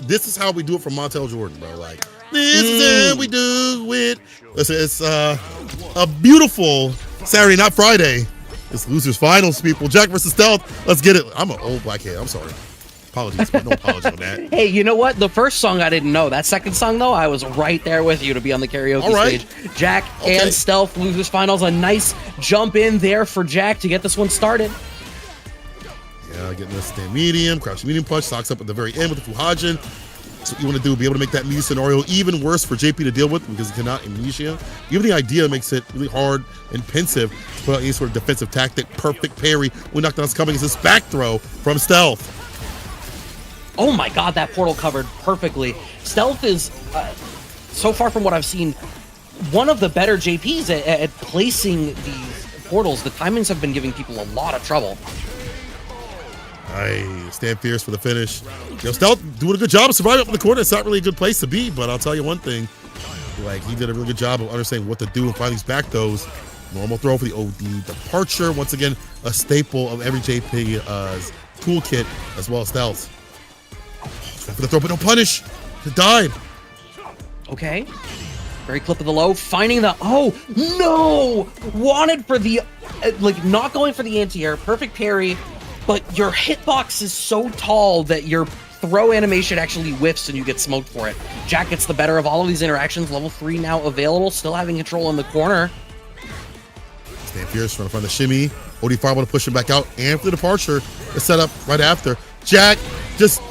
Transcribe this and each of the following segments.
this is how we do it from Montel Jordan, bro. Like, this is how we do it. Listen, it's a beautiful Saturday, not Friday. It's Losers Finals, people. JAK versus Stealth. Let's get it. I'm an old blackhead. I'm sorry. Apologies, but no apology on that. Hey, you know what? The first song I didn't know. That second song, though, I was right there with you to be on the karaoke stage. JAK and Stealth, Losers Finals. A nice jump in there for JAK to get this one started. Yeah, getting this stand medium, crouch medium punch, stocks up at the very end with the Fuhajin. That's what you want to do, be able to make that media scenario even worse for JP to deal with because he cannot amnesia. Even the idea makes it really hard and pensive to put out any sort of defensive tactic. Perfect parry when knockdown's coming is this back throw from Stealth. Oh my god, that portal covered perfectly. Stealth is, so far from what I've seen, one of the better JPs at placing these portals. The timings have been giving people a lot of trouble. Nice. Stand fierce for the finish. You know, Stealth doing a good job of surviving up in the corner. It's not really a good place to be, but I'll tell you one thing. Like, he did a really good job of understanding what to do and finding these back throws. Normal throw for the OD. Departure, once again, a staple of every JP's toolkit, as well as Stealth. For the throw, but no punish. It died. Okay. Very clip of the low. Finding the... Oh, no! Wanted for the... like, not going for the anti-air. Perfect parry. But your hitbox is so tall that your throw animation actually whiffs and you get smoked for it. JAK gets the better of all of these interactions. Level 3 now available. Still having control in the corner. Stand fierce, trying to find the shimmy. OD Fireball to push him back out. And for the departure, the setup right after. JAK just...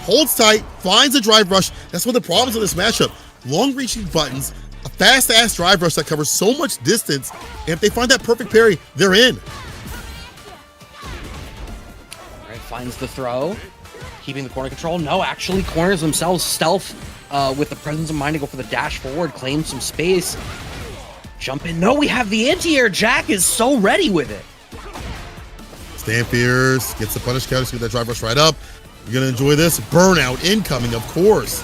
holds tight, finds a drive rush. That's one of the problems of this matchup. Long-reaching buttons, a fast-ass drive rush that covers so much distance, and if they find that perfect parry, they're in. All right, finds the throw. Keeping the corner control. No, actually corners themselves. Stealth with the presence of mind to go for the dash forward, claim some space. Jump in. No, we have the anti-air. JAK is so ready with it. Stand fierce, gets the punish counter, see that drive rush right up. You're going to enjoy this. Burnout incoming, of course.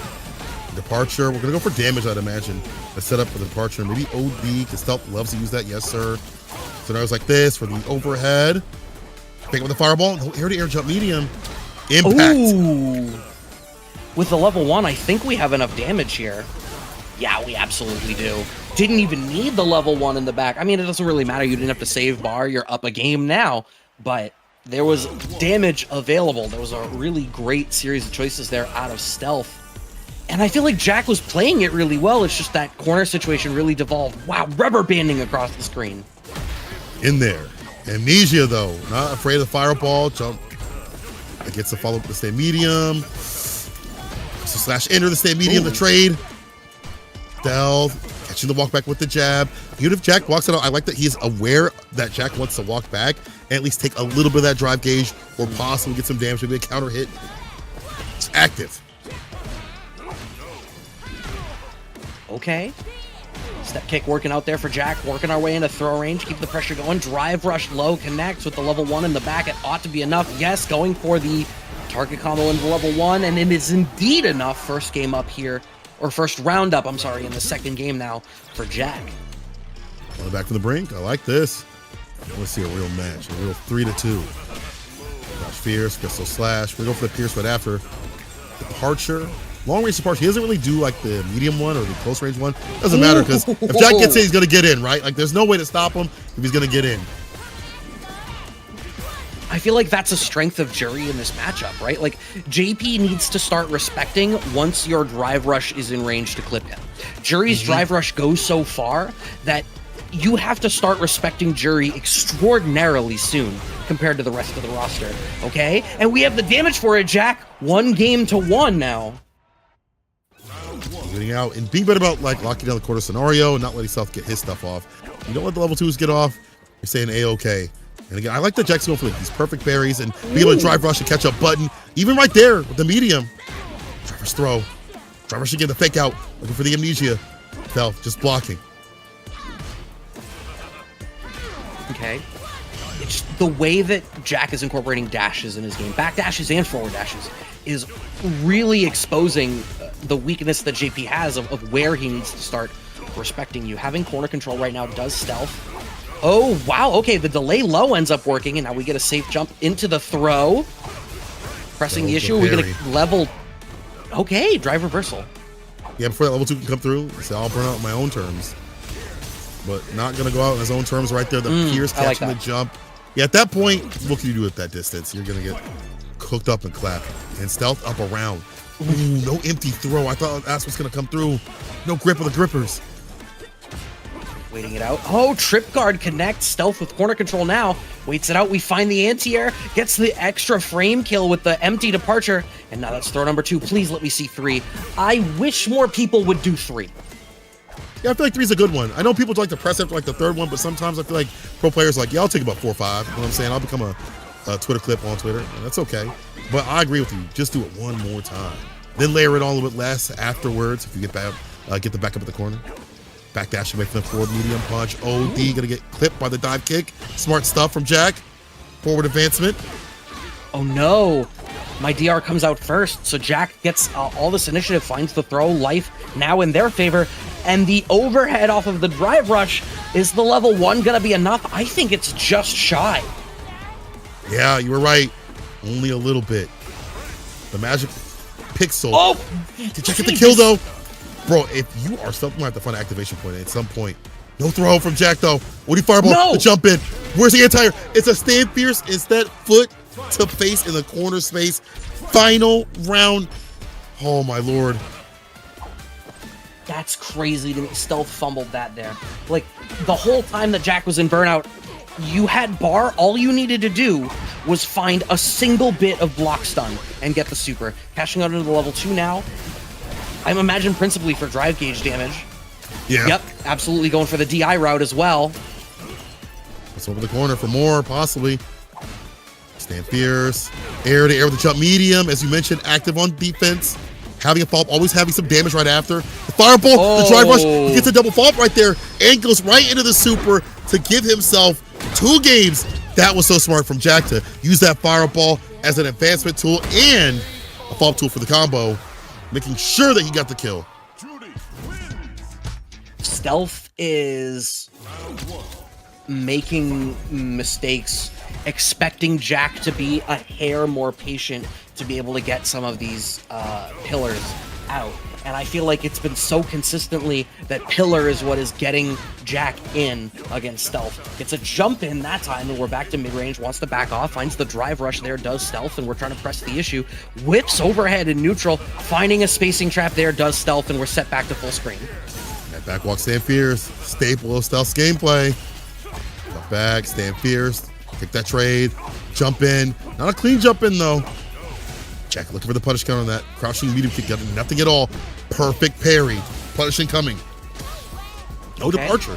Departure. We're going to go for damage, I'd imagine. The setup for the departure. Maybe OD, because Stealth loves to use that. Yes, sir. Scenarios like this for the overhead. Pick up with the fireball. No air-to-air jump medium. Impact. Ooh. With the level 1, I think we have enough damage here. Yeah, we absolutely do. Didn't even need the level 1 in the back. I mean, it doesn't really matter. You didn't have to save bar. You're up a game now. But... there was damage available. There was a really great series of choices there out of Stealth. And I feel like JAK was playing it really well. It's just that corner situation really devolved. Wow, rubber banding across the screen. In there. Amnesia, though. Not afraid of the fireball. Jump. It gets the follow-up to stay medium. So slash enter the stay medium, the trade. Stealth. Catching the walk back with the jab. Even if JAK walks it out, I like that he's aware that JAK wants to walk back and at least take a little bit of that drive gauge or possibly get some damage, maybe a counter hit. It's active. Okay. Step kick working out there for JAK, working our way into throw range, keep the pressure going. Drive rush low connects with the level 1 in the back. It ought to be enough. Yes, going for the target combo into level 1, and it is indeed enough. First game up here, or first round up, I'm sorry, in the second game now for JAK. Going back from the brink. I like this. I want to see a real match, a real 3-2. Flash fierce, pistol slash. We go for the pierce right after. Departure. Long range departure. He doesn't really do like the medium one or the close range one. Doesn't matter because if JAK gets in, he's going to get in, right? Like there's no way to stop him if he's going to get in. I feel like that's a strength of Juri in this matchup, right? Like, JP needs to start respecting once your drive rush is in range to clip him. Juri's drive rush goes so far that you have to start respecting Juri extraordinarily soon compared to the rest of the roster, okay? And we have the damage for it, JAK. 1-1 now. Getting out and being better about like locking down the quarter scenario and not letting Stealth get his stuff off. You don't let the level 2s get off. You're saying A-okay. And again, I like that JAK's going for these perfect parries and being able to drive rush and catch up button. Even right there with the medium. Drive rush throw. Drive rush again, the fake out. Looking for the amnesia. Stealth just blocking. Okay. It's the way that JAK is incorporating dashes in his game, back dashes and forward dashes, is really exposing the weakness that JP has of where he needs to start respecting you. Having corner control right now does Stealth. Oh, wow. Okay, the delay low ends up working, and now we get a safe jump into the throw. Pressing the issue. We get a level Okay, drive reversal. Yeah, before that level 2 can come through, so I'll burn out on my own terms. But not going to go out on his own terms right there. The Pierce catching the jump. Yeah, at that point, what can you do at that distance? You're going to get cooked up and clapped. And stealth up around. Ooh, no empty throw. I thought that's what's going to come through. No grip of the grippers. Waiting it out. Oh, trip guard connects. Stealth with corner control now. Waits it out. We find the anti-air. Gets the extra frame kill with the empty departure. And now that's throw number 2. Please let me see 3. I wish more people would do 3. Yeah, I feel like 3 is a good one. I know people like to press after like the 3rd one, but sometimes I feel like pro players are like, yeah, I'll take about 4 or 5. You know what I'm saying? I'll become a Twitter clip on Twitter, and that's okay. But I agree with you. Just do it one more time. Then layer it on a little bit less afterwards if you get back, get the back up at the corner. Backdash away from the forward medium punch. OD gonna get clipped by the dive kick. Smart stuff from JAK. Forward advancement. Oh no. My DR comes out first, so JAK gets all this initiative, finds the throw, life now in their favor, and the overhead off of the drive rush. Is the level 1 gonna be enough? I think it's just shy. Yeah, you were right. Only a little bit. The magic pixel. Oh! Did JAK get the kill though? Bro, if you are something like the fun activation point at some point, no throw from JAK though. Woody fireball, the jump in. Where's the anti-air? It's a stand fierce. It's that foot to face in the corner space. Final round. Oh my lord. That's crazy to me. Stealth fumbled that there. Like, the whole time that JAK was in burnout, you had bar. All you needed to do was find a single bit of block stun and get the super. Cashing out into the level 2 now. I'm imagined principally for drive gauge damage. Yeah. Yep, absolutely going for the DI route as well. Let's over the corner for more, possibly. Stand fierce. Air to air with the jump medium. As you mentioned, active on defense. Having a follow-up, always having some damage right after. The fireball, the drive rush, he gets a double follow-up right there and goes right into the super to give himself 2 games. That was so smart from JAK to use that fireball as an advancement tool and a follow-up tool for the combo, making sure that he got the kill. Stealth is making mistakes, expecting JAK to be a hair more patient to be able to get some of these pillars out. And I feel like it's been so consistently that pillar is what is getting JAK in against stealth. Gets a jump in that time, and we're back to mid-range, wants to back off, finds the drive rush there, does stealth, and we're trying to press the issue. Whips overhead in neutral, finding a spacing trap there, does stealth, and we're set back to full screen. That backwalk, stand fierce, staple of stealth's gameplay. Cut back, stand fierce, take that trade, jump in. Not a clean jump in though. JAK looking for the punish count on that. Crouching medium kick, got nothing at all. Perfect parry. Punishing coming. No departure.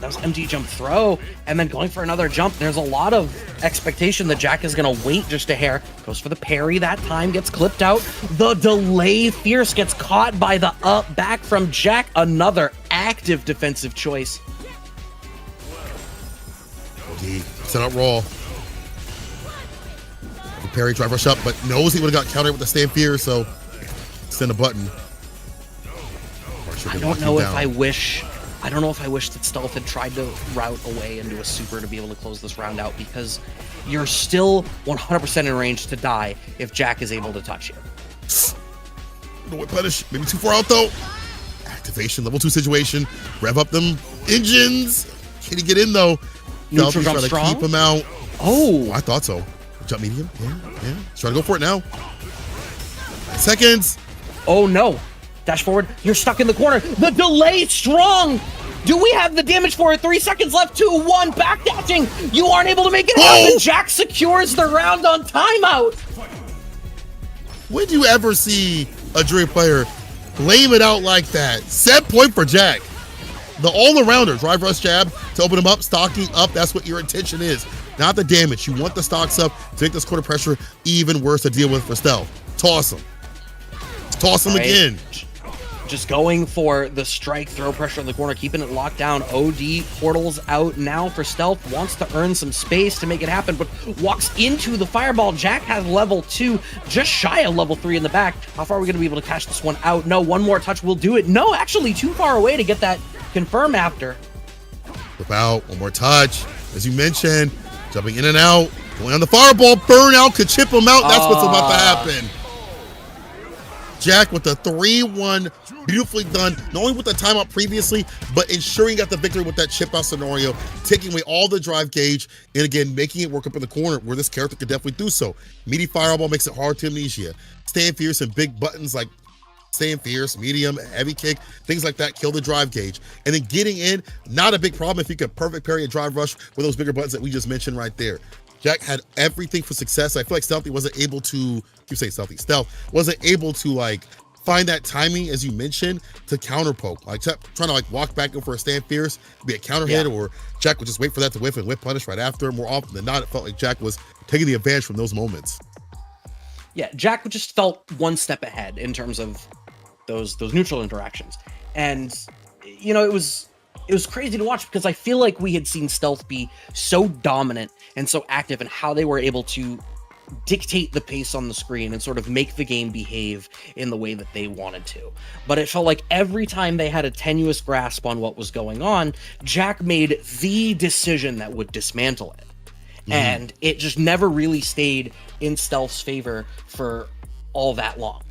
That was MG jump throw, and then going for another jump. There's a lot of expectation that JAK is going to wait just a hair. Goes for the parry that time, gets clipped out. The delay fierce gets caught by the up back from JAK. Another active defensive choice. He set out raw. Parry, drive rush up, but knows he would have got countered with the stand fear, so send a button. I don't know if I wish that Stealth had tried to route away into a super to be able to close this round out, because you're still 100% in range to die if JAK is able to touch you. No way punish. Maybe too far out though. Activation, level 2 situation. Rev up them engines. Can he get in though? Neutral jump trying strong? to keep him out. Oh, I thought so. Jump medium. Yeah. He's trying to go for it now. 9 seconds. Oh no. Dash forward. You're stuck in the corner. The delay strong. Do we have the damage for it? 3 seconds left. 2, 1. Backdashing. You aren't able to make it happen. JAK secures the round on timeout. When do you ever see a Juri player lame it out like that? Set point for JAK. The all-arounder. Drive rush jab to open him up. Stocking up. That's what your intention is. Not the damage. You want the stocks up to make this quarter pressure even worse to deal with for stealth. Toss him. Toss him again. Just going for the strike, throw pressure in the corner, keeping it locked down. OD portals out now for stealth. Wants to earn some space to make it happen, but walks into the fireball. JAK has level 2, just shy of level 3 in the back. How far are we going to be able to cash this one out? No, one more touch will do it. No, actually too far away to get that confirm after. Flip out. One more touch. As you mentioned, jumping in and out. Going on the fireball. Burnout could chip him out. That's what's about to happen. JAK with the 3-1, beautifully done, not only with the timeout previously, but ensuring he got the victory with that chip out scenario, taking away all the drive gauge, and again, making it work up in the corner where this character could definitely do so. Meaty fireball makes it hard to Amnesia. Staying fierce and big buttons like staying fierce, medium, heavy kick, things like that, kill the drive gauge. And then getting in, not a big problem if you could perfect parry a drive rush with those bigger buttons that we just mentioned right there. JAK had everything for success. I feel like Stealthy wasn't able to, Stealth wasn't able to like find that timing, as you mentioned, to counter poke. Like trying to like walk back in for a stand fierce, be a counter hit, or JAK would just wait for that to whiff and whip punish right after. More often than not, it felt like JAK was taking the advantage from those moments. Yeah, JAK just felt one step ahead in terms of those neutral interactions. And you know, it was crazy to watch because I feel like we had seen Stealth be so dominant and so active in how they were able to dictate the pace on the screen and sort of make the game behave in the way that they wanted to. But it felt like every time they had a tenuous grasp on what was going on, JAK made the decision that would dismantle it. And it just never really stayed in Stealth's favor for all that long.